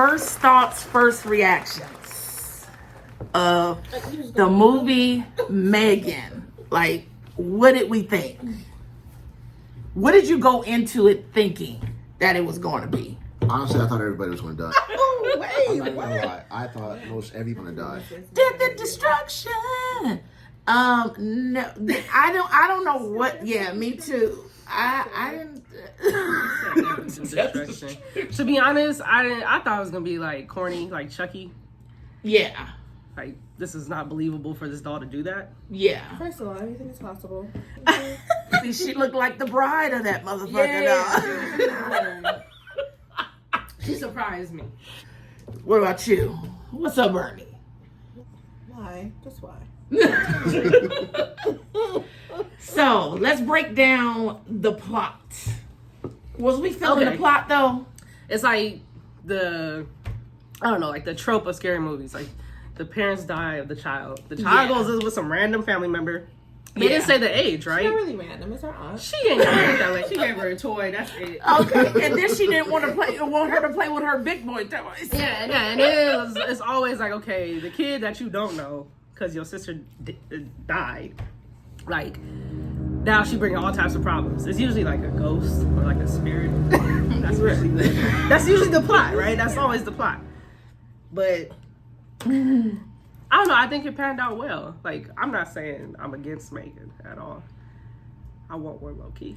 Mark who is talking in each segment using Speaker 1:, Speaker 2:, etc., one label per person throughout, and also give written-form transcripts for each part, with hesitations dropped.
Speaker 1: first thoughts, first reactions of the movie Megan. Like, what did we think? What did you go into it thinking that it was going to be?
Speaker 2: Honestly, I thought everybody was going to die.
Speaker 1: Oh,
Speaker 2: I'm
Speaker 1: wait,
Speaker 2: not gonna lie. I thought most everyone would die.
Speaker 1: Death and destruction. No, I don't know what. Yeah, me too. I didn't.
Speaker 3: To be honest, I thought it was gonna be like corny, like Chucky.
Speaker 1: Yeah,
Speaker 3: Like, this is not believable for this doll to do that.
Speaker 1: yeah.
Speaker 4: First of all, anything is possible.
Speaker 1: See, she looked like the bride of that motherfucker. Dog.
Speaker 3: She surprised me.
Speaker 1: What about you? What's up, Bernie?
Speaker 4: Why? Just why?
Speaker 1: So let's break down the plot. Was we feeling the plot though?
Speaker 3: It's like I don't know, like the trope of scary movies. Like, the parents die of the child. The child goes with some random family member. They didn't say the age, right?
Speaker 4: She's not really random. It's her aunt.
Speaker 3: She ain't gonna that way. She gave her a toy. That's it.
Speaker 1: Okay, and then she didn't want her to play with her big boy toys.
Speaker 3: Yeah, and it's always like, okay, the kid that you don't know because your sister died, like, now she bringing all types of problems. It's usually like a ghost or like a spirit. That's usually the plot, right? That's always the plot. But I don't know. I think it panned out well. Like, I'm not saying I'm against Megan at all. I want one low key.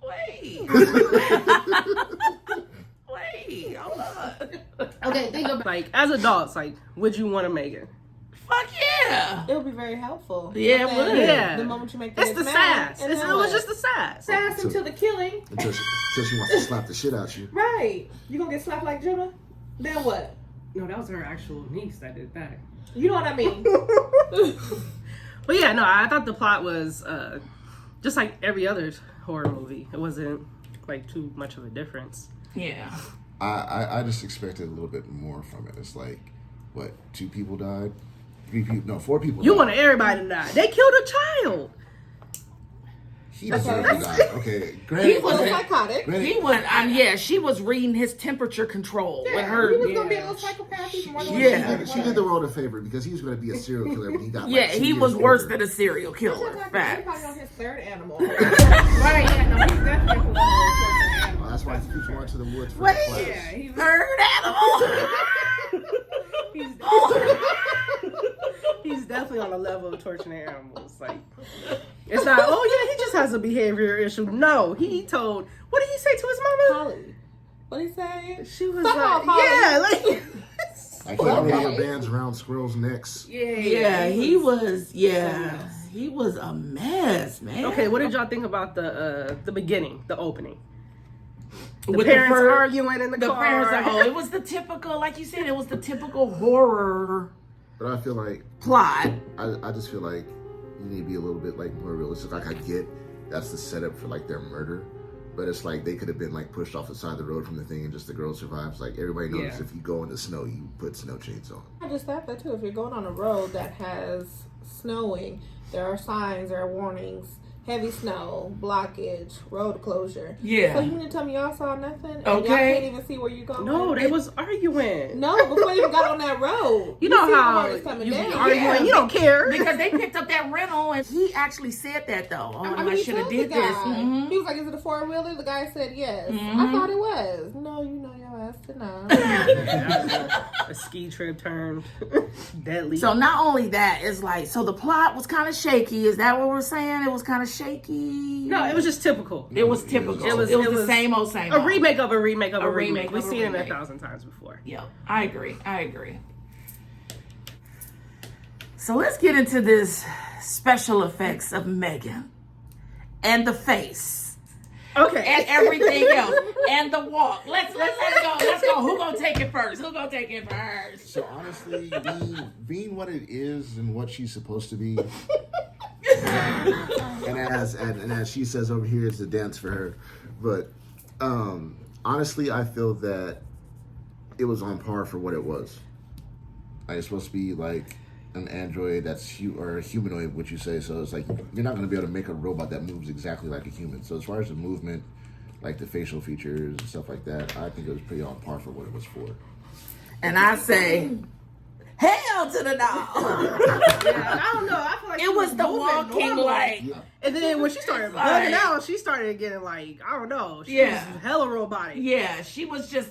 Speaker 1: Wait. Wait, hold on.
Speaker 3: Okay, think about, like, as adults, like, would you want a Megan?
Speaker 1: Fuck yeah.
Speaker 4: It would be very helpful.
Speaker 1: Yeah, it
Speaker 4: But
Speaker 1: would.
Speaker 4: then
Speaker 3: Yeah.
Speaker 4: The moment you make
Speaker 3: It's the sass.
Speaker 4: and
Speaker 3: It
Speaker 4: then
Speaker 3: was
Speaker 4: what?
Speaker 3: just the sass.
Speaker 4: sass until the killing.
Speaker 2: Until she wants to slap the shit out you.
Speaker 4: Right. You gonna get slapped like Judah? Then what?
Speaker 3: No, that was her actual niece that did that.
Speaker 4: You know what I mean?
Speaker 3: But yeah, no, I thought the plot was just like every other horror movie. It wasn't like too much of a difference.
Speaker 1: Yeah.
Speaker 2: I just expected a little bit more from it. It's like, what, 2 people died? 3 people? No, 4 people
Speaker 3: You
Speaker 2: died.
Speaker 3: wanted everybody to die. They killed a child.
Speaker 2: He deserved to die. Okay, granted,
Speaker 1: He was
Speaker 4: A psychotic.
Speaker 1: He was, she was reading his temperature control with her.
Speaker 4: He was gonna be a little psychopath. He's more than
Speaker 1: Yeah.
Speaker 2: She did the world a favor because he was going to be a serial killer when he got
Speaker 1: Yeah,
Speaker 2: like 2
Speaker 1: he
Speaker 2: years
Speaker 1: was worse
Speaker 2: older.
Speaker 1: than a serial killer.
Speaker 4: He's
Speaker 1: Facts.
Speaker 4: probably on his 3rd animal.
Speaker 3: Right, yeah, no, he's definitely a
Speaker 2: Oh, that's why he keeps going to the woods for
Speaker 1: Wait.
Speaker 2: the class.
Speaker 3: Yeah, he's
Speaker 1: Third animal.
Speaker 3: he's definitely on a level of torturing animals. Like, it's not, oh yeah, he just has a behavior issue. No, he told, what did he say to his mama?
Speaker 4: Polly. What did he say?
Speaker 3: She was
Speaker 4: Fuck
Speaker 3: like,
Speaker 4: off, Holly.
Speaker 3: yeah, like,
Speaker 2: Like he had rubber bands around squirrels' necks.
Speaker 1: Yeah, he was. Yeah, he was a mess, man.
Speaker 3: Okay, what did y'all think about the beginning, the opening? The
Speaker 1: With
Speaker 3: parents
Speaker 1: the
Speaker 3: arguing in the car.
Speaker 1: parents. Oh, it was the typical, like you said, it was the typical horror
Speaker 2: But I feel like,
Speaker 1: plot.
Speaker 2: I just feel like you need to be a little bit like more realistic. Like I get that's the setup for like their murder. But it's like they could have been like pushed off the side of the road from the thing and just the girl survives. Like everybody knows
Speaker 3: Yeah.
Speaker 2: if you go in the snow, you put snow chains on.
Speaker 4: I just thought that too. If you're going on a road that has snowing, there are signs, there are warnings, heavy snow, blockage, road closure.
Speaker 1: Yeah.
Speaker 4: So you mean to tell me y'all saw nothing? And
Speaker 1: Okay.
Speaker 4: y'all can't even see where you're going?
Speaker 3: No, they was arguing.
Speaker 4: No, before you even got on that road.
Speaker 3: You know
Speaker 4: see the
Speaker 3: how
Speaker 4: one that's coming
Speaker 3: you be
Speaker 4: down.
Speaker 3: arguing,
Speaker 1: Yeah.
Speaker 3: you don't care.
Speaker 1: Because they picked up that rental, and he actually said that though. Oh,
Speaker 4: I mean,
Speaker 1: I
Speaker 4: he
Speaker 1: should have
Speaker 4: told
Speaker 1: did
Speaker 4: the
Speaker 1: this.
Speaker 4: guy.
Speaker 1: Mhm.
Speaker 4: He was like, "Is it a 4-wheeler?" The guy said yes. I
Speaker 1: Mhm.
Speaker 4: thought it was. No, you know your ass to know.
Speaker 3: A ski trip turned deadly.
Speaker 1: So not only that, it's like, so the plot was kind of shaky. Is that what we're saying? It was kind of shaky.
Speaker 3: no, it was just typical.
Speaker 1: It was typical.
Speaker 3: It was-
Speaker 1: the
Speaker 3: it was
Speaker 1: same old, same
Speaker 3: A
Speaker 1: old.
Speaker 3: remake of a remake of a remake.
Speaker 1: remake
Speaker 3: We've
Speaker 1: of a
Speaker 3: seen it
Speaker 1: remake.
Speaker 3: 1,000 times before.
Speaker 1: Yeah, I agree. So let's get into this special effects of Megan and the face
Speaker 3: Okay.
Speaker 1: and everything else and the walk. Let's let it go. Let's go. Who gonna take it first?
Speaker 2: So honestly, being what it is and what she's supposed to be, and as she says over here, it's a dance for her. But honestly, I feel that it was on par for what it was. Like, it's supposed to be like an android that's or a humanoid, would you say? So it's like you're not going to be able to make a robot that moves exactly like a human. So as far as the movement like the facial features and stuff like that. I think it was pretty on par for what it was for.
Speaker 1: And I say, hell to the dog.
Speaker 3: Yeah, I don't know. I feel like
Speaker 1: It was the
Speaker 3: moving
Speaker 1: walking
Speaker 3: normal.
Speaker 1: like,
Speaker 3: And then when she started
Speaker 1: Like-
Speaker 3: bugging out, she started getting like, I don't know. She
Speaker 1: Yeah.
Speaker 3: was hella robotic.
Speaker 1: yeah, she was just,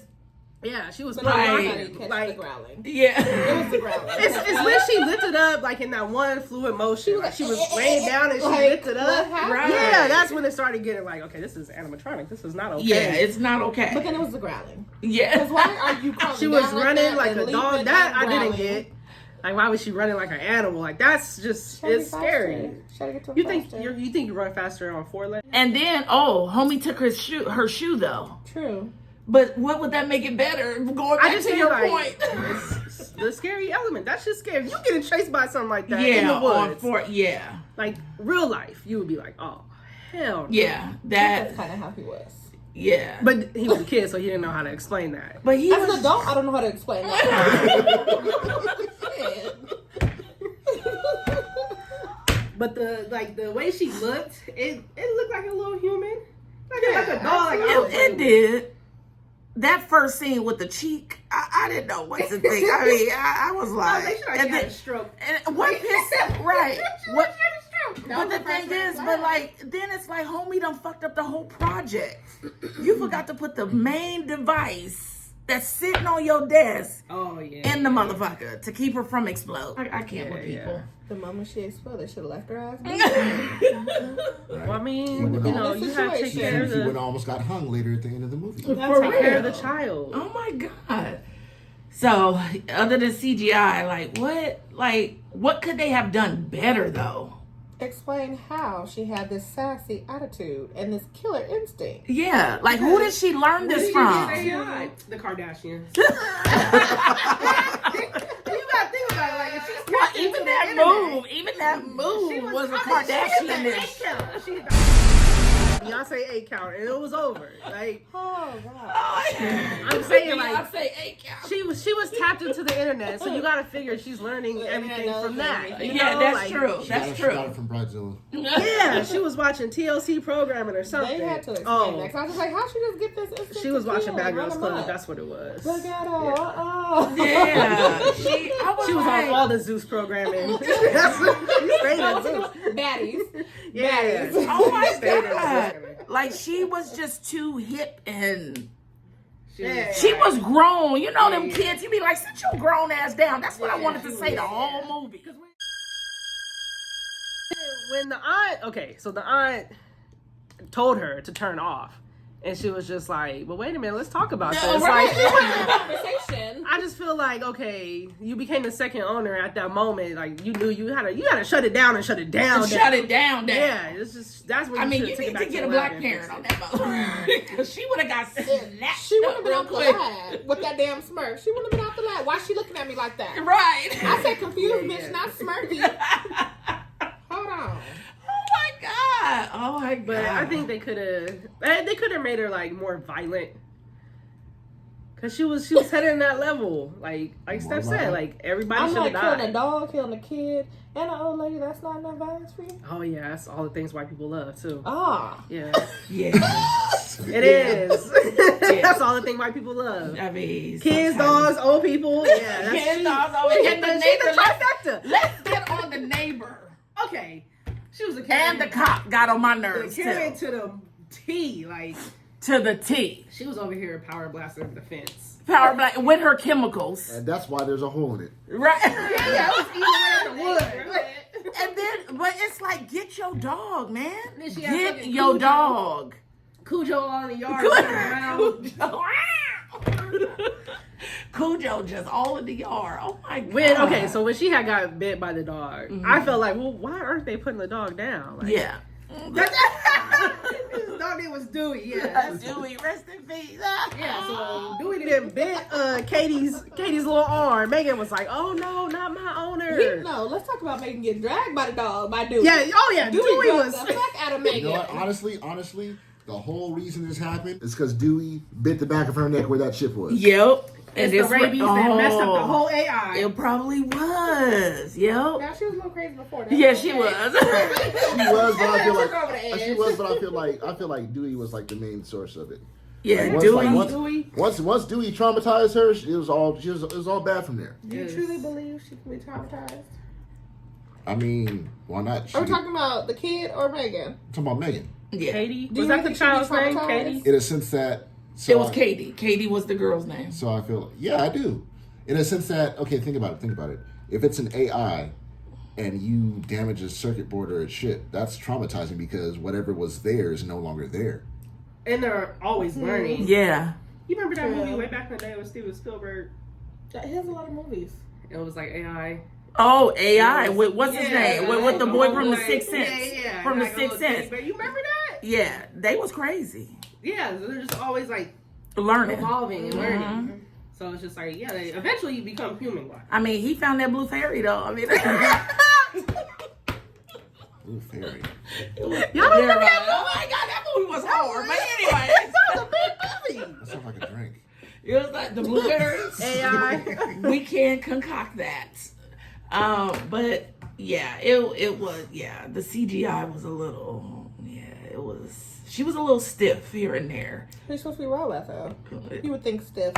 Speaker 3: Yeah, she was
Speaker 4: But
Speaker 1: Like-
Speaker 4: I
Speaker 3: like,
Speaker 4: didn't catch
Speaker 3: like
Speaker 4: the growling.
Speaker 1: yeah.
Speaker 4: It was the growling.
Speaker 3: it's when she lifted up like in that one fluid motion. Like she was laying down and she
Speaker 4: Like,
Speaker 3: lifted
Speaker 4: what
Speaker 3: up.
Speaker 4: happened?
Speaker 1: Right.
Speaker 3: Yeah, that's when it started getting like, okay, this is animatronic. This is not okay.
Speaker 1: Yeah, it's not okay.
Speaker 4: But then it was the growling.
Speaker 1: Yeah.
Speaker 4: Because why are you crawling
Speaker 3: She was
Speaker 4: down
Speaker 3: running
Speaker 4: that
Speaker 3: like
Speaker 4: and
Speaker 3: a dog.
Speaker 4: leaping
Speaker 3: That
Speaker 4: and
Speaker 3: I didn't
Speaker 4: growling?
Speaker 3: get. Like, why was she running like an animal? Like, that's just,
Speaker 4: Try to
Speaker 3: it's
Speaker 4: be
Speaker 3: scary.
Speaker 4: faster. Try to get to
Speaker 3: You
Speaker 4: it
Speaker 3: think
Speaker 4: faster.
Speaker 3: you think you run faster on 4 legs?
Speaker 1: And then, homie took her shoe though.
Speaker 4: True.
Speaker 1: But what would that make it better? Going
Speaker 3: I
Speaker 1: back
Speaker 3: just
Speaker 1: to
Speaker 3: feel
Speaker 1: your
Speaker 3: like
Speaker 1: point.
Speaker 3: it's the scary element. That's just scary. If you getting chased by something like that in
Speaker 1: Yeah,
Speaker 3: the
Speaker 1: on
Speaker 3: woods,
Speaker 1: yeah,
Speaker 3: like real life, you would be like, oh hell no.
Speaker 1: yeah,
Speaker 4: That's
Speaker 1: that,
Speaker 4: kind of how he was.
Speaker 1: yeah.
Speaker 3: But he was a kid, so he didn't know how to explain that.
Speaker 1: But he
Speaker 4: As an
Speaker 1: was,
Speaker 4: adult, I don't know how to explain that. Shit.
Speaker 3: But the way she looked, it looked like a little human, like a dog. Like,
Speaker 1: it did. That first scene with the cheek, I didn't know what to think. I mean, I was like,
Speaker 3: They should have
Speaker 1: and
Speaker 3: had
Speaker 1: then-
Speaker 3: a stroke.
Speaker 1: and what pissed right? What? But the
Speaker 4: was
Speaker 1: thing
Speaker 4: the
Speaker 1: is,
Speaker 4: first
Speaker 1: but
Speaker 4: time.
Speaker 1: like, then it's like, homie done fucked up the whole project. You forgot to put the main device that's sitting on your desk
Speaker 3: Oh yeah.
Speaker 1: in the motherfucker to keep her from explode. I can't with
Speaker 3: Yeah,
Speaker 1: people.
Speaker 4: The moment she exploded, they should have left her ass.
Speaker 3: Well, I mean,
Speaker 2: Well,
Speaker 3: you know,
Speaker 4: in
Speaker 3: you
Speaker 4: this
Speaker 3: have to take
Speaker 4: situation-
Speaker 3: care of
Speaker 2: He would
Speaker 3: the
Speaker 2: almost got hung later at the end of the movie.
Speaker 1: For
Speaker 3: take care of the
Speaker 1: real.
Speaker 3: child.
Speaker 1: Oh my god. So, other than CGI, what could they have done better though?
Speaker 4: Explain how she had this sassy attitude and this killer instinct.
Speaker 1: Yeah, like who did she learn this from?
Speaker 3: The Kardashians. You gotta think about it. Like, if she's
Speaker 1: Well,
Speaker 3: tapped into
Speaker 1: even
Speaker 3: the
Speaker 1: that
Speaker 3: internet,
Speaker 1: move was a Kardashian.
Speaker 3: Beyonce 8 count, and it was over. Like,
Speaker 4: Oh god.
Speaker 3: I'm saying, like,
Speaker 1: say 8 count.
Speaker 3: she was tapped into the internet, so you gotta figure she's learning everything
Speaker 4: knows
Speaker 3: from that.
Speaker 4: everything.
Speaker 3: You
Speaker 1: Yeah,
Speaker 3: know,
Speaker 1: that's
Speaker 3: like,
Speaker 1: true. That's
Speaker 2: She got
Speaker 1: true.
Speaker 2: it from Bridezilla.
Speaker 3: Yeah, she was watching TLC programming or something.
Speaker 4: They had to explain
Speaker 3: Oh,
Speaker 4: that. 'Cause I was just like, how she just get this instinct?
Speaker 3: she was
Speaker 4: to
Speaker 3: watching
Speaker 4: kill
Speaker 3: Bad
Speaker 4: and run
Speaker 3: Girls
Speaker 4: them
Speaker 3: Club.
Speaker 4: up?
Speaker 3: That's what it was.
Speaker 4: Look at her.
Speaker 1: Yeah, I was
Speaker 3: She was
Speaker 1: like,
Speaker 3: on all the Zeus programming. That's what she stayed at Zeus.
Speaker 4: Baddies.
Speaker 3: Yeah.
Speaker 1: oh my
Speaker 3: She stayed at
Speaker 1: god,
Speaker 3: Zeus.
Speaker 1: like she was just too hip and.
Speaker 3: Yeah.
Speaker 1: She was grown. You know them
Speaker 3: Yeah.
Speaker 1: kids. You be like, sit your grown ass down. That's what I
Speaker 3: Yeah,
Speaker 1: wanted to
Speaker 3: she
Speaker 1: say
Speaker 3: was-
Speaker 1: the whole movie.
Speaker 3: When the aunt told her to turn off, and she was just like, "But wait a minute, let's talk about
Speaker 1: No,
Speaker 3: this."
Speaker 1: right.
Speaker 3: Like,
Speaker 4: Conversation.
Speaker 3: I just feel like, okay, you became the second owner at that moment. Like, you knew you had to shut it down and shut it down.
Speaker 1: Shut it down.
Speaker 3: Yeah, it's just that's what
Speaker 1: I mean,
Speaker 3: should
Speaker 1: you
Speaker 3: take
Speaker 1: need
Speaker 3: it back
Speaker 1: to get
Speaker 3: the
Speaker 1: a black
Speaker 3: lab and
Speaker 1: parent
Speaker 3: fix
Speaker 1: on
Speaker 3: it.
Speaker 1: that motherfucker. Because she would have got snatched
Speaker 4: She wouldn't
Speaker 1: up
Speaker 4: have been
Speaker 1: real
Speaker 4: out the
Speaker 1: quick.
Speaker 4: lab with that damn smirk. She wouldn't have been out the lab. Why is she looking at me like that?
Speaker 1: Right.
Speaker 4: I said confused,
Speaker 3: Yeah,
Speaker 4: bitch,
Speaker 3: yeah.
Speaker 4: not smirky. Hold on.
Speaker 1: Oh my god. Oh my god.
Speaker 3: But I think they could have made her like more violent. Cause she was heading that level, like Steph said, like everybody
Speaker 4: I'm
Speaker 3: should
Speaker 4: like
Speaker 3: have
Speaker 4: killing a
Speaker 3: died.
Speaker 4: dog, killing a kid, and an old lady. That's not enough violence for you.
Speaker 3: Oh yeah, that's all the things white people love too.
Speaker 4: Ah.
Speaker 3: Yeah,
Speaker 1: Yeah.
Speaker 3: it is. That's all the thing white people love.
Speaker 1: I mean,
Speaker 3: Kids,
Speaker 1: sometimes-
Speaker 3: dogs, old people. Yeah, that's
Speaker 1: Kids, dogs, always
Speaker 3: She
Speaker 1: get the
Speaker 3: the
Speaker 1: neighbor.
Speaker 3: trifecta.
Speaker 1: Let's get on the neighbor.
Speaker 3: Okay, she was a
Speaker 1: And the cop got on my nerves
Speaker 3: Karen
Speaker 1: too.
Speaker 3: to the T. Like
Speaker 1: To the T.
Speaker 3: she was over here power blasting the fence.
Speaker 1: Power black with her chemicals.
Speaker 2: And that's why there's a hole in it.
Speaker 1: Right.
Speaker 3: Yeah, I was eating away at the wood.
Speaker 1: And then, but it's like, get your dog, man.
Speaker 3: Then she had
Speaker 1: Get
Speaker 3: fucking
Speaker 1: your
Speaker 3: Cujo.
Speaker 1: dog.
Speaker 3: Cujo all in the yard running around.
Speaker 1: Cujo just all in the yard. Oh my god.
Speaker 3: When she had got bit by the dog, I felt like, well, why aren't they putting the dog down? Like,
Speaker 1: Yeah.
Speaker 3: This dog name was Dewey. Yeah,
Speaker 1: Dewey, rest in peace.
Speaker 3: yeah. So Dewey then bit Katie's little arm. Megan was like, "Oh no, not my owner."
Speaker 4: No, let's talk about Megan getting dragged by the dog by Dewey.
Speaker 3: Yeah. Oh yeah. Dewey
Speaker 4: drugged
Speaker 3: was.
Speaker 4: the fuck out of
Speaker 2: You
Speaker 4: Megan.
Speaker 2: know what? Honestly, the whole reason this happened is because Dewey bit the back of her neck where that chip was.
Speaker 1: Yep.
Speaker 3: It's the rabies that messed up the whole AI.
Speaker 1: It probably was. Yep.
Speaker 4: Now she was a little crazy before that.
Speaker 1: Yeah, she was.
Speaker 2: She was, but I feel
Speaker 4: Took over the
Speaker 2: like
Speaker 4: edge.
Speaker 2: she was, but I feel like Dewey was like the main source of it.
Speaker 1: Yeah,
Speaker 2: Once,
Speaker 1: Dewey.
Speaker 2: once Dewey traumatized her, it was all bad from there.
Speaker 4: Do you truly believe she can be traumatized?
Speaker 2: I mean, why not?
Speaker 4: Are we talking about the kid or Megan?
Speaker 2: Talking about Megan.
Speaker 1: Yeah.
Speaker 3: Katie?
Speaker 4: Do
Speaker 3: Was
Speaker 4: you
Speaker 3: that the
Speaker 4: think she'd be
Speaker 3: child's name?
Speaker 4: traumatized?
Speaker 3: Katie?
Speaker 2: In a sense that so
Speaker 1: It was Katie. Katie was the girl's name.
Speaker 2: So I feel, yeah, I do. In a sense that, okay, think about it. If it's an AI and you damage a circuit board or its shit, that's traumatizing because whatever was there is no longer there.
Speaker 3: And they're always learning.
Speaker 1: Yeah.
Speaker 3: You remember that
Speaker 4: Yeah.
Speaker 3: movie way back in the day with Steven Spielberg?
Speaker 4: He has a lot of movies.
Speaker 3: It was like AI.
Speaker 1: Oh, AI. With, what's his
Speaker 3: Yeah,
Speaker 1: name? With the boy from the
Speaker 3: like-
Speaker 1: Sixth Sense.
Speaker 3: Yeah.
Speaker 1: From the
Speaker 3: like a
Speaker 1: Sixth
Speaker 3: little
Speaker 1: Sense.
Speaker 3: teddy bear. You remember that?
Speaker 1: Yeah, they was crazy.
Speaker 3: Yeah, so they're just always like
Speaker 1: Learning.
Speaker 3: evolving and learning. So it's just like, yeah, eventually you become human-like.
Speaker 1: I mean, he found that blue fairy though. I mean,
Speaker 2: Ooh, fairy.
Speaker 3: Y'all don't remember that
Speaker 1: oh my god, that movie was hard. But anyway,
Speaker 3: That was a big movie.
Speaker 2: That sounds like a drink.
Speaker 1: it was like the blueberries.
Speaker 3: AI.
Speaker 1: We can concoct that. But yeah, it was, yeah, the CGI was a little, yeah, it was, she was a little stiff here and there.
Speaker 4: She's supposed to be raw at though. You would think stiff.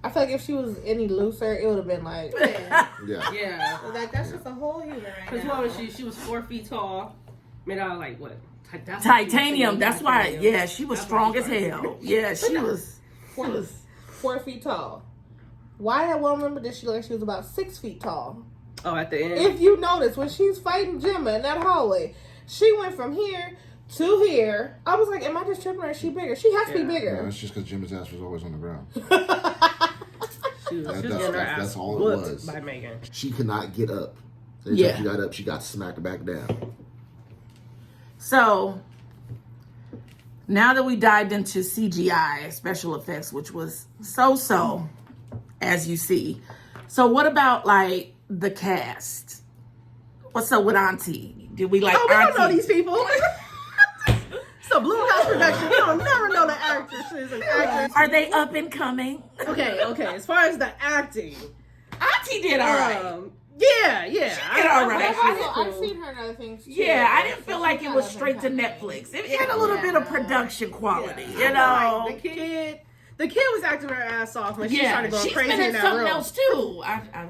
Speaker 4: I feel like if she was any looser, it would have been like,
Speaker 2: Yeah.
Speaker 3: Yeah.
Speaker 4: like that's just a whole human right
Speaker 3: Because
Speaker 4: now.
Speaker 3: what was she was 4 feet tall, made out of like what? That's
Speaker 1: Titanium, that's why,
Speaker 3: Titanium.
Speaker 1: yeah, she was
Speaker 3: That's
Speaker 1: strong
Speaker 3: why
Speaker 1: as
Speaker 3: she
Speaker 1: hell. Yeah, she was.
Speaker 4: 4 feet tall. Why that one woman did she look like she was about 6 feet tall?
Speaker 3: Oh, at the end.
Speaker 4: If you notice, when she's fighting Gemma in that hallway, she went from here to here. I was like, am I just tripping or is she bigger? She has to be
Speaker 2: No,
Speaker 4: bigger.
Speaker 2: it's just because Jim's ass was always on the ground.
Speaker 3: she was
Speaker 2: That-
Speaker 3: just
Speaker 2: that's-
Speaker 3: getting her
Speaker 2: that's
Speaker 3: ass
Speaker 2: all it
Speaker 3: whooped
Speaker 2: was.
Speaker 3: by Megan.
Speaker 2: She could not get up. So
Speaker 1: Yeah.
Speaker 2: she got up, she got smacked back down.
Speaker 1: So now that we dived into CGI special effects, which was so, as you see. So what about like the cast? What's up with Auntie? Did we like
Speaker 3: Oh, we
Speaker 1: Auntie?
Speaker 3: don't know these people. So Blue House production, we don't never know the actresses and actors.
Speaker 1: Are they up and coming?
Speaker 3: Okay. As far as the acting,
Speaker 1: Auntie did all right.
Speaker 3: yeah.
Speaker 1: did all right.
Speaker 4: I've seen her in other things too.
Speaker 1: Yeah, I didn't feel like it was straight to Netflix. It had a little bit of production quality, you know.
Speaker 3: Like, the kid was acting her ass off when she
Speaker 1: Yeah,
Speaker 3: started going
Speaker 1: she's
Speaker 3: crazy
Speaker 1: been
Speaker 3: in
Speaker 1: in
Speaker 3: that
Speaker 1: something
Speaker 3: room.
Speaker 1: else too.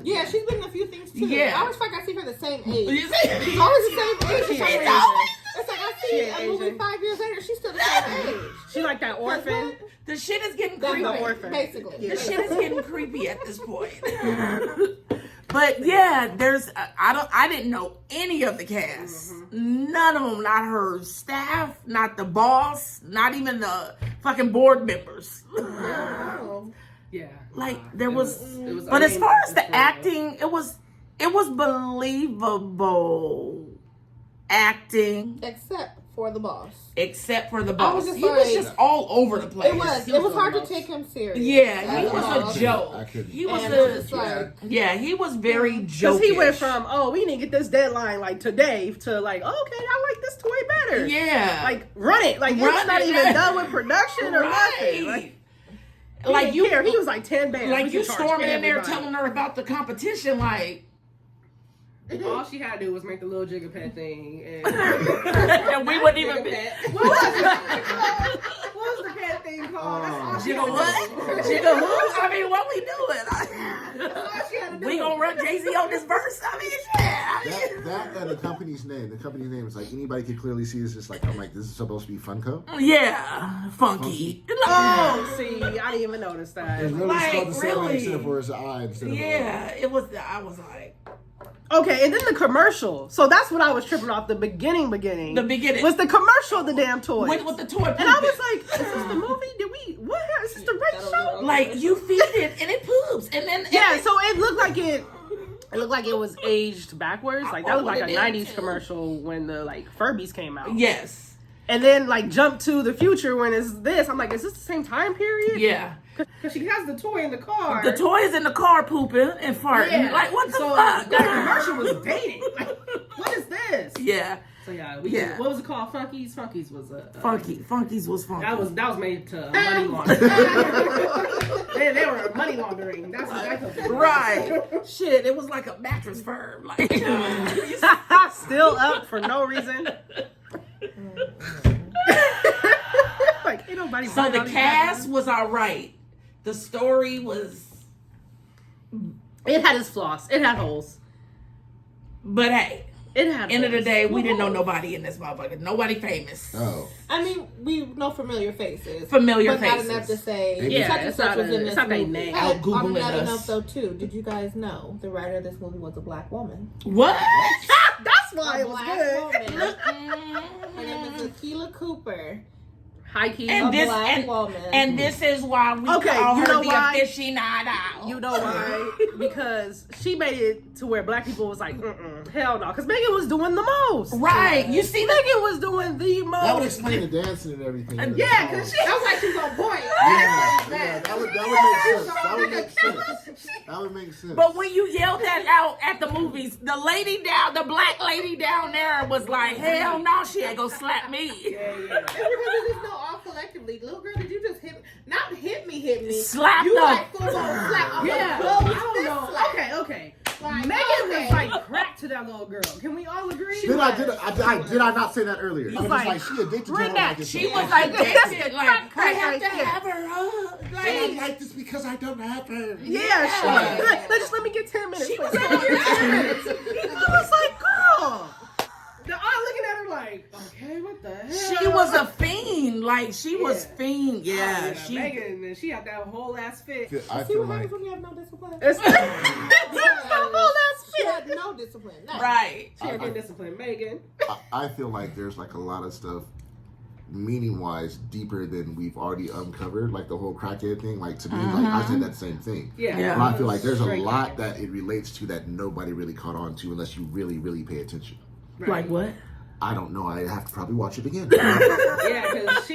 Speaker 4: Yeah, she's been in a few things too.
Speaker 1: Yeah.
Speaker 4: I always feel like I see her the same age.
Speaker 1: You see?
Speaker 4: She's always the same age. for
Speaker 3: She
Speaker 4: some
Speaker 3: is
Speaker 4: reason.
Speaker 1: always-
Speaker 4: It's like I
Speaker 3: She
Speaker 4: see
Speaker 3: is
Speaker 4: a movie
Speaker 3: Asian.
Speaker 4: 5 years later, she's still the same age.
Speaker 3: She like that orphan.
Speaker 1: The shit is getting
Speaker 4: That's
Speaker 1: creepy.
Speaker 3: the
Speaker 4: right,
Speaker 3: orphan.
Speaker 4: basically.
Speaker 1: The shit is getting creepy at this point. But yeah, there's I didn't know any of the cast. None of them, not her staff, not the boss, not even the fucking board members.
Speaker 4: Oh.
Speaker 3: Yeah.
Speaker 1: Like there was,
Speaker 3: it was
Speaker 1: but as far as the
Speaker 3: amazing.
Speaker 1: acting, it was believable acting,
Speaker 4: Except for the boss.
Speaker 1: except for the
Speaker 4: I
Speaker 1: boss.
Speaker 4: was just
Speaker 1: He was
Speaker 4: like-
Speaker 1: just all over the place.
Speaker 4: It was hard to take him serious.
Speaker 1: Yeah, he
Speaker 4: As
Speaker 1: was
Speaker 4: boss.
Speaker 1: a joke.
Speaker 2: I couldn't.
Speaker 1: He was
Speaker 4: And
Speaker 1: a
Speaker 4: it's just like,
Speaker 1: yeah. He was very
Speaker 3: Because
Speaker 1: jokish.
Speaker 3: he went from, oh, we need to get this deadline like today to like, oh, okay, I like this toy better.
Speaker 1: yeah,
Speaker 3: Like, run it. Like,
Speaker 1: Run
Speaker 3: it's not
Speaker 1: it.
Speaker 3: even done with production or nothing.
Speaker 1: right.
Speaker 3: Like you care. He was like 10 bands.
Speaker 1: like
Speaker 3: We
Speaker 1: you
Speaker 3: can charge
Speaker 1: storming in there
Speaker 3: everybody.
Speaker 1: telling her about the competition, like,
Speaker 3: All she had to do was make the little Jigga Pet thing. And
Speaker 1: and we wouldn't even be.
Speaker 3: what was the cat thing called? That's all she had
Speaker 1: Jigga
Speaker 3: to
Speaker 1: what?
Speaker 3: do.
Speaker 1: Jigga who? I mean, what we
Speaker 3: That's all she had to do.
Speaker 1: doing? We gonna run Jay-Z on this verse? I mean, shit.
Speaker 2: That and the company's name. The company's name is like anybody could clearly see. It's just like I'm like, this is supposed to be Funko.
Speaker 1: Yeah, funky.
Speaker 3: Oh, see, I didn't even notice that.
Speaker 2: It's really
Speaker 1: Like,
Speaker 2: spelled the same
Speaker 1: really?
Speaker 2: way except for his eye instead of
Speaker 1: Yeah, it was. I was like,
Speaker 3: Okay, and then the commercial. So that's what I was tripping off. The beginning.
Speaker 1: the beginning
Speaker 3: was the commercial of the damn toy.
Speaker 1: with the toy.
Speaker 3: And I was like, is this the movie? Did we? What? Is this the right show?
Speaker 1: like, you feed it and it poops, and then
Speaker 3: Yeah. So it looked like it. It looked like it was aged backwards. Like that
Speaker 1: Oh,
Speaker 3: was like a
Speaker 1: it did,
Speaker 3: '90s
Speaker 1: too.
Speaker 3: commercial when the like Furbies came out.
Speaker 1: yes,
Speaker 3: And then like jump to the future when it's this. I'm like, is this the same time period?
Speaker 1: yeah.
Speaker 3: Because she has the toy in the car.
Speaker 1: The toy is in the car pooping and farting.
Speaker 3: Yeah.
Speaker 1: Like, what the
Speaker 3: so
Speaker 1: fuck?
Speaker 3: that commercial was dated. Like, what is this?
Speaker 1: Yeah.
Speaker 3: So yeah,
Speaker 1: Yeah.
Speaker 3: What was it called? Funkies. Funkies was
Speaker 1: Funkies was funky.
Speaker 3: That was made to money laundering. they were money laundering. That's what that company was.
Speaker 1: Right. Shit, it was like a mattress firm. Like,
Speaker 3: Still up for no reason. Like ain't nobody.
Speaker 1: so
Speaker 3: buying
Speaker 1: the
Speaker 3: all these
Speaker 1: cast
Speaker 3: goddamn-
Speaker 1: was all right. The story was,
Speaker 3: It had its flaws. It had holes.
Speaker 1: but hey,
Speaker 3: It had.
Speaker 1: end of the
Speaker 3: holes.
Speaker 1: day, we didn't know nobody in this motherfucker. Nobody famous.
Speaker 2: Oh,
Speaker 4: I mean, we know familiar faces.
Speaker 1: Familiar
Speaker 4: but
Speaker 1: faces.
Speaker 4: not enough to say
Speaker 2: Yeah,
Speaker 4: such and
Speaker 3: it's
Speaker 4: such
Speaker 3: not
Speaker 4: was
Speaker 3: a-
Speaker 4: in
Speaker 3: it's
Speaker 4: this
Speaker 3: not their
Speaker 4: movie.
Speaker 3: name.
Speaker 1: Out
Speaker 4: But
Speaker 1: Googling
Speaker 4: not
Speaker 1: us.
Speaker 4: enough though too. Did you guys know the writer of this movie was a black woman?
Speaker 1: What?
Speaker 3: That's why
Speaker 4: A
Speaker 3: it was good.
Speaker 4: woman. Her name is Akila Cooper.
Speaker 3: High key.
Speaker 1: And
Speaker 4: A
Speaker 1: this
Speaker 4: black
Speaker 1: and,
Speaker 4: woman.
Speaker 1: and this is why we
Speaker 3: Okay,
Speaker 1: call
Speaker 3: you
Speaker 1: her
Speaker 3: know
Speaker 1: the
Speaker 3: why?
Speaker 1: aficionado.
Speaker 3: You know why? Because she made it to where black people was like, hell no. Because Megan was doing the most.
Speaker 1: Right. You see that?
Speaker 3: Megan was doing the most.
Speaker 2: that would explain the dancing and everything. in the
Speaker 3: Yeah,
Speaker 2: song.
Speaker 3: because she.
Speaker 4: That was like she was on point.
Speaker 2: Yeah, that would make sense. That would make sense.
Speaker 1: But when you yelled that out at the movies, the black lady down there was like, hell no, she ain't gonna slap me.
Speaker 4: It's because we just know all collectively. Little girl, did you just hit me? Not hit me.
Speaker 1: Slap
Speaker 4: You
Speaker 1: the-
Speaker 4: like full on slap.
Speaker 3: Yeah.
Speaker 4: Close
Speaker 3: I don't
Speaker 4: fist
Speaker 3: know.
Speaker 4: slap.
Speaker 3: Okay.
Speaker 4: Like,
Speaker 3: Megan
Speaker 4: okay.
Speaker 3: was like crack to that little girl. Can we all agree?
Speaker 2: Did I not say that earlier? I was
Speaker 3: like,
Speaker 2: like, she addicted to
Speaker 3: bring
Speaker 2: her
Speaker 3: that.
Speaker 2: like it's
Speaker 1: She
Speaker 2: a-
Speaker 1: was like, dancing, like, I have
Speaker 3: right
Speaker 1: to
Speaker 3: there.
Speaker 1: have her hug.
Speaker 2: I
Speaker 1: Like,
Speaker 2: like this because I don't have her.
Speaker 3: Yeah,
Speaker 1: Yeah.
Speaker 3: Just let me get 10 minutes.
Speaker 1: She
Speaker 3: please.
Speaker 1: was like,
Speaker 3: I was like, girl. The aunt looking at her like, okay, what the hell?
Speaker 1: she was a fiend. Like, she was
Speaker 3: Yeah.
Speaker 1: fiend. Yeah.
Speaker 3: Yeah,
Speaker 1: She,
Speaker 3: Megan, and she had that whole ass fit.
Speaker 2: I
Speaker 4: See
Speaker 2: feel
Speaker 4: what happens
Speaker 2: like
Speaker 4: when you have no discipline?
Speaker 3: It's that whole ass
Speaker 4: She
Speaker 3: fit.
Speaker 4: had no discipline. None.
Speaker 1: right.
Speaker 3: She had good discipline, Megan.
Speaker 2: I feel like there's like a lot of stuff meaning wise deeper than we've already uncovered, like the whole crackhead thing. Like to me, like I said that same thing.
Speaker 3: Yeah.
Speaker 2: But I feel like there's a
Speaker 3: Straight
Speaker 2: lot
Speaker 3: crackhead.
Speaker 2: that it relates to that nobody really caught on to unless you really, really pay attention.
Speaker 3: Right.
Speaker 1: Like what?
Speaker 2: I don't know. I have to probably watch it again.
Speaker 3: Yeah, because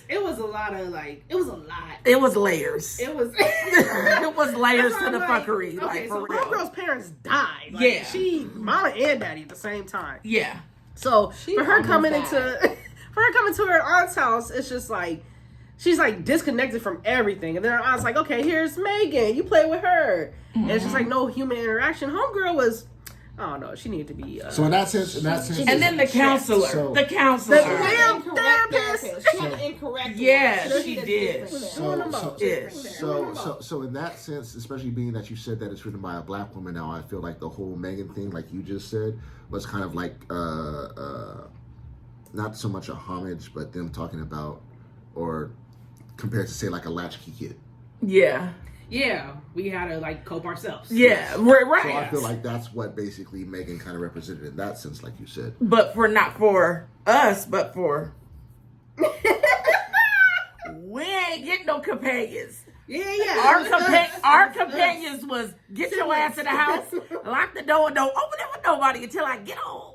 Speaker 3: it was a lot of like, it was a lot.
Speaker 1: It was layers.
Speaker 3: It was.
Speaker 1: It was layers
Speaker 3: That's
Speaker 1: to the
Speaker 3: why I'm like,
Speaker 1: fuckery.
Speaker 3: Okay,
Speaker 1: Like,
Speaker 3: so
Speaker 1: for real.
Speaker 3: girl's parents died. Like,
Speaker 1: Yeah.
Speaker 3: She, mama and daddy at the same time.
Speaker 1: Yeah.
Speaker 3: So
Speaker 4: She
Speaker 3: for her
Speaker 4: almost
Speaker 3: coming
Speaker 4: died.
Speaker 3: into for her coming to her aunt's house, it's just like she's like disconnected from everything. And then her aunt's like, okay, here's Megan. You play with her. And it's just like no human interaction. Homegirl was, I don't know, she needed to be
Speaker 2: So in that sense,
Speaker 1: And then the counselor.
Speaker 2: So-
Speaker 1: the counselor.
Speaker 3: The
Speaker 4: She had
Speaker 3: damn
Speaker 4: an incorrect
Speaker 3: therapist.
Speaker 4: She had an incorrect.
Speaker 1: Yeah,
Speaker 4: one.
Speaker 1: she
Speaker 4: needed
Speaker 1: did.
Speaker 4: different
Speaker 3: So-
Speaker 4: therapist.
Speaker 1: Yeah.
Speaker 2: So in that sense, especially being that you said that it's written by a black woman now, I feel like the whole Megan thing, like you just said, was kind of like not so much a homage, but them talking about or compared to say like a latchkey kid.
Speaker 1: Yeah.
Speaker 3: Yeah, we had to like cope ourselves.
Speaker 1: Yeah. Right.
Speaker 2: So I feel like that's what basically Megan kind of represented in that sense, like you said.
Speaker 1: But not for us, but for we ain't getting no companions.
Speaker 3: Yeah.
Speaker 1: Our companions was get your ass in the house, lock the door, and don't open it for nobody until I get home.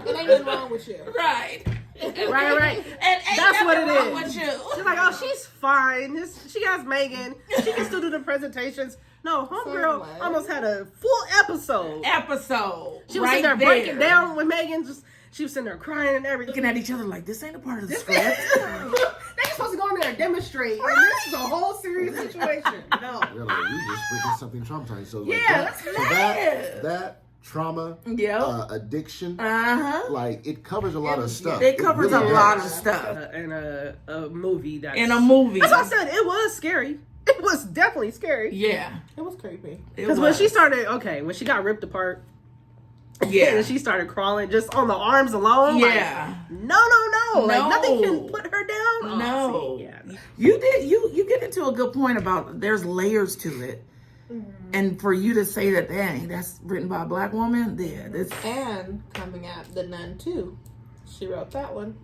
Speaker 4: It ain't nothing wrong with you.
Speaker 1: Right.
Speaker 3: Right.
Speaker 1: And ain't
Speaker 3: That's what
Speaker 1: nothing
Speaker 3: it
Speaker 1: wrong
Speaker 3: is.
Speaker 1: with you.
Speaker 3: She's like, oh, she's fine. She has Megan. She can still do the presentations. No, homegirl
Speaker 4: what?
Speaker 3: almost had a full episode.
Speaker 1: Episode.
Speaker 3: She was
Speaker 1: right
Speaker 3: sitting there breaking down with Megan. She was sitting there crying and everything.
Speaker 1: Looking at each other like this ain't a part of the script.
Speaker 3: They supposed to go in there and demonstrate. And this is a whole serious situation. No.
Speaker 2: We're like, we just witnessed something traumatizing. So like
Speaker 3: Yeah,
Speaker 2: that,
Speaker 3: that's
Speaker 2: so
Speaker 1: mad.
Speaker 2: that trauma,
Speaker 1: Yep.
Speaker 2: addiction,
Speaker 1: Uh-huh.
Speaker 2: like it covers a lot of stuff.
Speaker 1: It covers
Speaker 2: really
Speaker 1: a
Speaker 2: does.
Speaker 1: lot of stuff.
Speaker 3: In a movie that's...
Speaker 1: In a movie.
Speaker 3: That's what I said. It was scary. It was definitely scary.
Speaker 1: Yeah.
Speaker 4: It was creepy.
Speaker 3: Because when she started... Okay, when she got ripped apart...
Speaker 1: Yeah.
Speaker 3: And she started crawling just on the arms alone.
Speaker 1: Yeah.
Speaker 3: Like, no. Like,
Speaker 1: No.
Speaker 3: nothing can put her down. Oh,
Speaker 1: No.
Speaker 3: see, yeah.
Speaker 1: You get into a good point about there's layers to it. And for you to say that, dang, that's written by a black woman, yeah, this
Speaker 4: And coming at The Nun too. She wrote that one.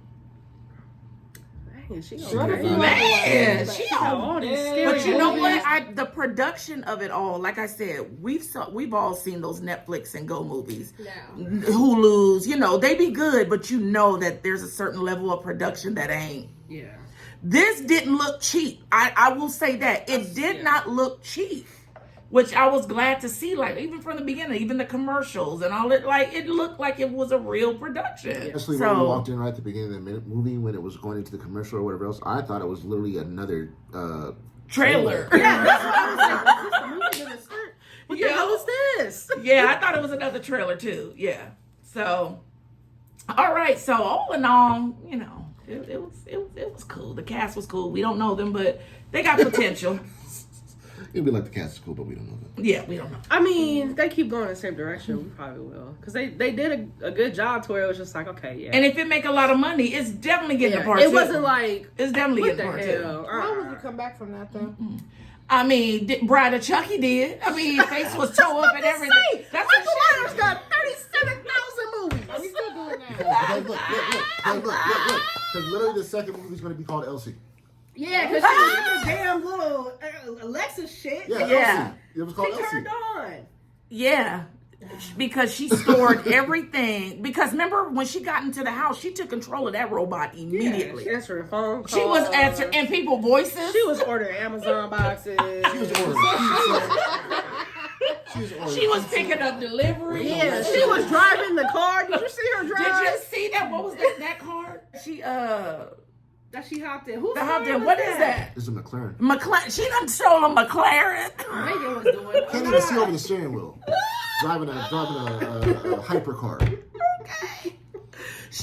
Speaker 3: Man, she
Speaker 4: She wrote a few
Speaker 3: okay.
Speaker 1: Man,
Speaker 4: other ones,
Speaker 1: she
Speaker 4: but-
Speaker 3: got all these
Speaker 4: Yeah.
Speaker 3: scary
Speaker 1: But you know
Speaker 3: movies.
Speaker 1: what? The production of it all, like I said, we've all seen those Netflix and Go movies,
Speaker 4: Yeah.
Speaker 1: Hulu's. You know, they be good, but you know that there's a certain level of production that ain't.
Speaker 3: Yeah.
Speaker 1: This didn't look cheap. I will say that it did not look cheap. which I was glad to see. Like even from the beginning, even the commercials and all it, like it looked like it was a real production.
Speaker 2: Especially when we walked in right at the beginning of the movie, when it was going into the commercial or whatever else, I thought it was literally another
Speaker 1: trailer.
Speaker 3: Yeah, that's what I was like. Is this the movie that start? What the hell is this?
Speaker 1: Yeah, I thought it was another trailer too. Yeah. So, all right. So all in all, you know, it was cool. The cast was cool. We don't know them, but they got potential.
Speaker 2: It'd be like the cast is cool, but we don't know them.
Speaker 1: Yeah, we don't know.
Speaker 3: I mean, they keep going in the same direction. We probably will, because they did a good job to where it was just like, okay, yeah.
Speaker 1: And if it make a lot of money, it's definitely getting a part
Speaker 3: it
Speaker 1: two.
Speaker 3: wasn't like
Speaker 1: It's definitely
Speaker 3: what
Speaker 1: getting
Speaker 3: the
Speaker 1: a part two.
Speaker 3: hell.
Speaker 4: Why would you come back from that though?
Speaker 1: I mean, Bride of Chucky did. I mean, face was toe up and everything. That's
Speaker 3: Michael
Speaker 1: what
Speaker 3: Myers got 37,000 movies.
Speaker 4: Are we still doing that?
Speaker 2: Because look. Because literally the second movie is going to be called Elsie.
Speaker 3: Yeah, because she did the damn little Alexa shit.
Speaker 2: Yeah,
Speaker 1: Yeah.
Speaker 2: Elsie. It was called
Speaker 3: She
Speaker 2: Elsie.
Speaker 3: turned on.
Speaker 1: Yeah. Because she stored everything. Because remember when she got into the house, she took control of that robot immediately.
Speaker 3: She answering phone calls.
Speaker 1: She was answering and people voices.
Speaker 3: She was ordering Amazon boxes.
Speaker 2: She was ordering.
Speaker 1: She was picking up delivery.
Speaker 3: Yeah, she was driving the car. Did you see her drive?
Speaker 1: Did you see that? What was that card? She
Speaker 3: That she hopped in. Who's
Speaker 1: what is that?
Speaker 2: It's a McLaren.
Speaker 1: McLaren. She done stole a McLaren.
Speaker 3: Megan was doing.
Speaker 2: Can't even see over the steering wheel. Driving a hypercar.
Speaker 1: Okay.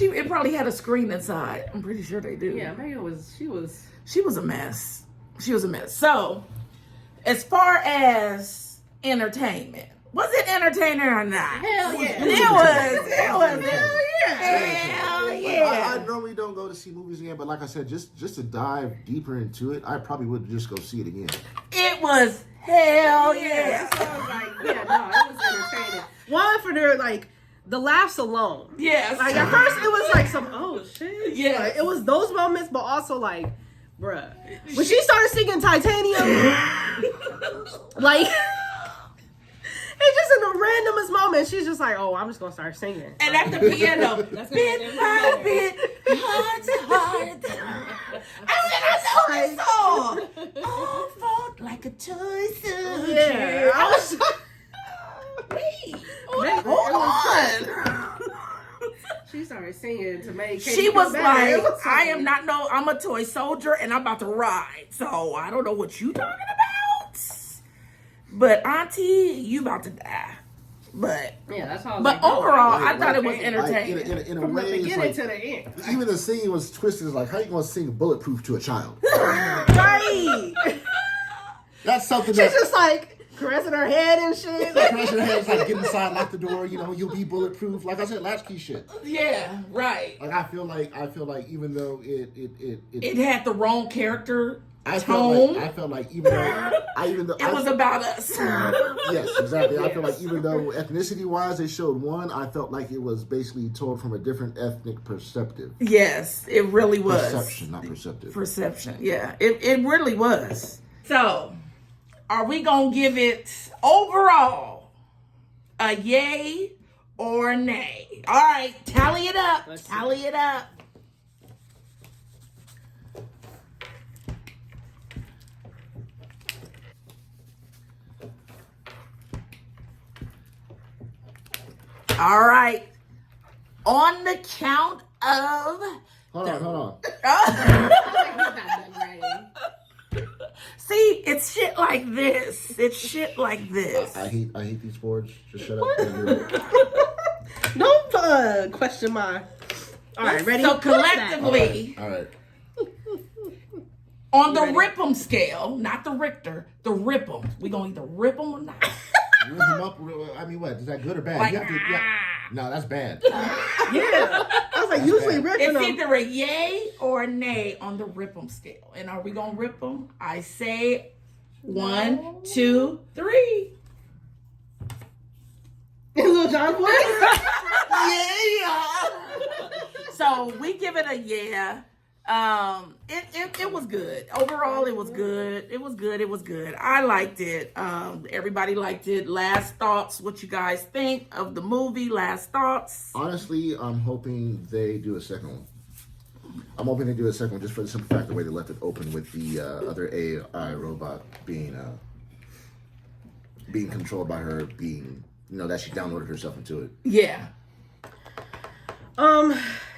Speaker 1: It probably had a screen inside. I'm pretty sure they do.
Speaker 3: Yeah, Megan was. She was.
Speaker 1: She was a mess. She was a mess. So, as far as entertainment, was it entertaining or not?
Speaker 3: Hell yeah.
Speaker 1: It was.
Speaker 3: Hell yeah.
Speaker 1: Hell yeah.
Speaker 2: I normally don't go to see movies again, but like I said, just to dive deeper into it, I probably would just go see it again.
Speaker 1: It was hell yeah.
Speaker 3: So I was like, yeah, no, it was entertaining. One for their the laughs alone.
Speaker 1: Yes.
Speaker 3: Like at first it was like some shit.
Speaker 1: Yes.
Speaker 3: Like, it was those moments, but also like, bruh, when she started singing Titanium, like. It's just in the randomest moment. She's just like, oh, I'm just gonna start singing.
Speaker 1: And at the piano, bit by bit, heart to heart. I said, I know this song. All fought like a toy soldier.
Speaker 3: Yeah, I was.
Speaker 1: Wait, hold on.
Speaker 3: She started singing to make.
Speaker 1: She was like, I'm a toy soldier and I'm about to ride. So I don't know what you talking about. But Auntie, you about to die. But
Speaker 3: yeah, that's how.
Speaker 1: But overall, I thought it was entertaining.
Speaker 2: In a
Speaker 3: From
Speaker 2: way,
Speaker 3: the
Speaker 2: it's
Speaker 3: beginning
Speaker 2: like,
Speaker 3: to the end.
Speaker 2: even the singing was twisted. It's like, how you gonna sing Bulletproof to a child?
Speaker 3: Right.
Speaker 2: That's something
Speaker 3: She's
Speaker 2: that.
Speaker 3: just like caressing her head and shit.
Speaker 2: Pressure hands like get inside, lock the door. You know, you'll be bulletproof. Like I said, latchkey shit.
Speaker 1: Yeah, right.
Speaker 2: Like I feel like even though
Speaker 1: It had the wrong character
Speaker 2: I
Speaker 1: tone.
Speaker 2: felt like even though
Speaker 1: It was about us.
Speaker 2: yes, exactly. I feel like even though ethnicity wise they showed one, I felt like it was basically told from a different ethnic perspective.
Speaker 1: Yes, it really was.
Speaker 2: Perception, not perceptive.
Speaker 1: Perception, yeah. It really was. So, are we going to give it overall a yay or a nay? All right, tally it up. Tally it up. All right. On the count of...
Speaker 2: Hold on.
Speaker 1: See, it's shit like this. It's shit like this.
Speaker 2: I hate these boards. Just shut up.
Speaker 3: Don't question my. All right, ready?
Speaker 1: So collectively,
Speaker 2: All right.
Speaker 1: on the Ripham scale, not the Richter, the Ripham. We gonna either rip them or not.
Speaker 2: Rip them up. I mean, what? Is that good or bad?
Speaker 1: Like,
Speaker 2: You have to, yeah. No, that's bad.
Speaker 3: Yeah, I was like, usually ripping
Speaker 1: It's
Speaker 3: them.
Speaker 1: either a yay or a nay on the Ripham scale. And are we gonna rip them? I say 1, 2, 3.
Speaker 3: Little John voice.
Speaker 1: Yeah. So we give it a yeah. It was good. Overall, it was good. It was good. I liked it. Everybody liked it. Last thoughts, what you guys think of the movie? Last thoughts?
Speaker 2: Honestly, I'm hoping they do a second one. I'm hoping they do a second one just for the simple fact the way they left it open with the other AI robot being being controlled by her being, that she downloaded herself into it.
Speaker 1: Yeah.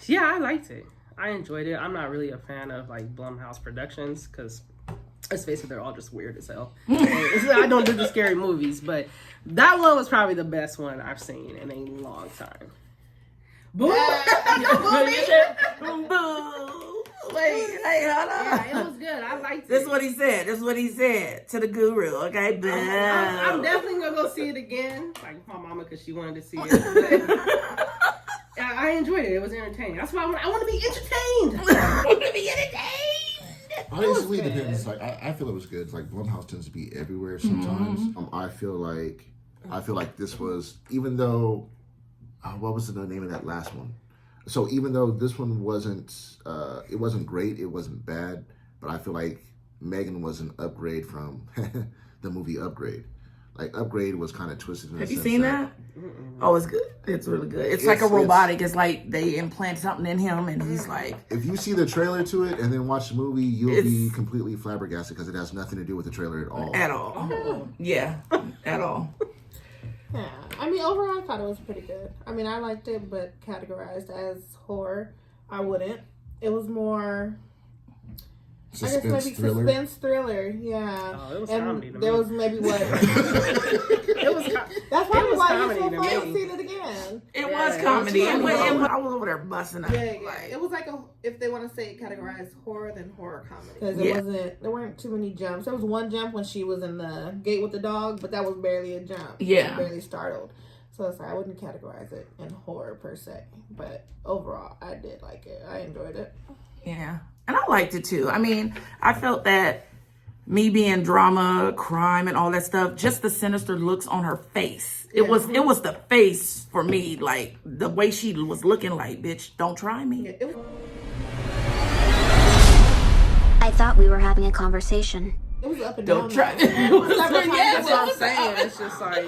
Speaker 3: Yeah, I liked it. I enjoyed it. I'm not really a fan of like Blumhouse Productions because let's face it, they're all just weird as hell. I don't do the scary movies, but that one was probably the best one I've seen in a long time.
Speaker 1: Boo!
Speaker 3: Yeah,
Speaker 1: Boo! Wait, hey, hold on.
Speaker 3: it was good. I liked it.
Speaker 1: This is what he said. This is what he said to the guru. Okay, boo.
Speaker 3: I'm definitely gonna go see it again, like my mama, because she wanted to see it. I enjoyed it. It was entertaining. That's why I want to be entertained.
Speaker 1: I want to be entertained.
Speaker 2: Honestly, it depends. Like I feel it was good. Like Blumhouse tends to be everywhere sometimes. I feel like this was, even though what was the name of that last one? So even though this one wasn't it wasn't great, it wasn't bad, but I feel like Megan was an upgrade from the movie Upgrade. Like Upgrade was kind of twisted.
Speaker 1: Have you seen that? Oh, it's good. It's really good. It's like a robotic. It's like they implant something in him, and he's like.
Speaker 2: If you see the trailer to it and then watch the movie, you'll be completely flabbergasted because it has nothing to do with the trailer at all.
Speaker 1: At all. Yeah. At all.
Speaker 4: Yeah, I mean, overall, I thought it was pretty good. I mean, I liked it, but categorized as horror, I wouldn't. It was more,
Speaker 2: Suspense
Speaker 4: I guess maybe
Speaker 2: thriller.
Speaker 4: Suspense thriller. Yeah,
Speaker 3: Oh, it was
Speaker 4: and
Speaker 3: comedy to
Speaker 4: there
Speaker 3: me.
Speaker 4: was maybe what.
Speaker 3: It was.
Speaker 4: That's probably
Speaker 3: was
Speaker 4: why
Speaker 3: comedy
Speaker 4: you're
Speaker 3: to
Speaker 4: so fun
Speaker 3: me.
Speaker 4: to see it again.
Speaker 1: It
Speaker 3: Yeah,
Speaker 1: was
Speaker 3: it
Speaker 1: comedy.
Speaker 3: was funny.
Speaker 1: I was over there busting up.
Speaker 4: Yeah,
Speaker 1: Like,
Speaker 4: it was like if they want to say categorized horror, then horror comedy. Because there weren't too many jumps. There was one jump when she was in the gate with the dog, but that was barely a jump.
Speaker 1: Yeah.
Speaker 4: Barely startled. So it's like I wouldn't categorize it in horror per se, but overall, I did like it. I enjoyed it.
Speaker 1: yeah. And I liked it too. I mean, I felt that me being drama, crime, and all that stuff, just the sinister looks on her face. It was the face for me, like the way she was looking like, bitch, don't try me.
Speaker 5: I thought we were having a conversation.
Speaker 4: It was up and
Speaker 1: Don't
Speaker 4: down.
Speaker 1: try.
Speaker 4: though. It was several times.
Speaker 3: That's what I'm saying. It's just like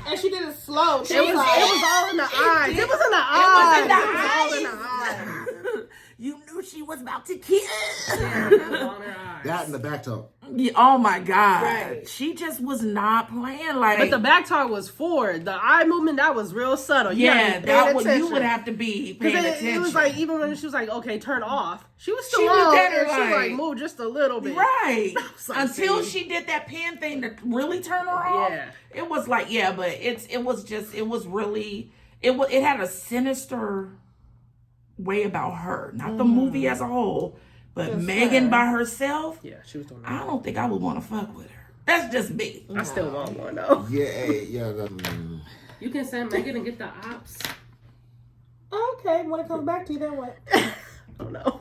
Speaker 4: And she did it slow.
Speaker 3: it was all in the eyes. It was in the eyes. It was all in the eyes.
Speaker 1: You knew she was about to kill.
Speaker 3: It was all in her eyes.
Speaker 2: That and the back talk.
Speaker 1: Yeah, oh my God.
Speaker 4: Right.
Speaker 1: She just was not playing like.
Speaker 3: But the back talk was forward. The eye movement, that was real subtle. You
Speaker 1: yeah,
Speaker 3: had to pay
Speaker 1: that would you
Speaker 3: attention.
Speaker 1: would have to be paying
Speaker 3: Because
Speaker 1: attention.
Speaker 3: it was like, even when she was like, okay, turn off, she was still
Speaker 1: She
Speaker 3: on,
Speaker 1: looked at her
Speaker 3: and she was
Speaker 1: like-
Speaker 3: like, move just a little bit.
Speaker 1: right
Speaker 3: like,
Speaker 1: until
Speaker 3: see.
Speaker 1: she did that pen thing to really turn her off.
Speaker 3: Yeah.
Speaker 1: It was like, yeah, but it was really it had a sinister way about her, not the movie as a whole, but
Speaker 4: Just
Speaker 1: Megan
Speaker 4: her.
Speaker 1: by herself.
Speaker 3: Yeah, she was doing
Speaker 1: I
Speaker 3: that.
Speaker 1: don't think I would want to fuck with her. That's just me.
Speaker 3: I still want one, though.
Speaker 2: Yeah.
Speaker 3: You can send Megan and get the ops.
Speaker 4: Okay, when it comes back to you, then what?
Speaker 3: I don't know.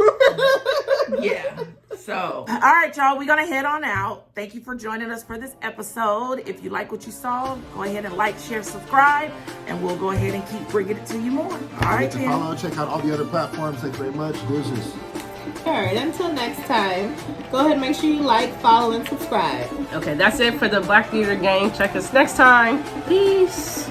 Speaker 1: Yeah. So, all right, y'all, we're going to head on out. Thank you for joining us for this episode. If you like what you saw, go ahead and like, share, subscribe, and we'll go ahead and keep bringing it to you more. All right,
Speaker 2: To
Speaker 1: then.
Speaker 2: follow, check out all the other platforms. Thanks very much. Deuces.
Speaker 4: All right, until next time, go ahead and make sure you like, follow, and subscribe.
Speaker 3: Okay, that's it for the Black Theater Gang. Check us next time. Peace.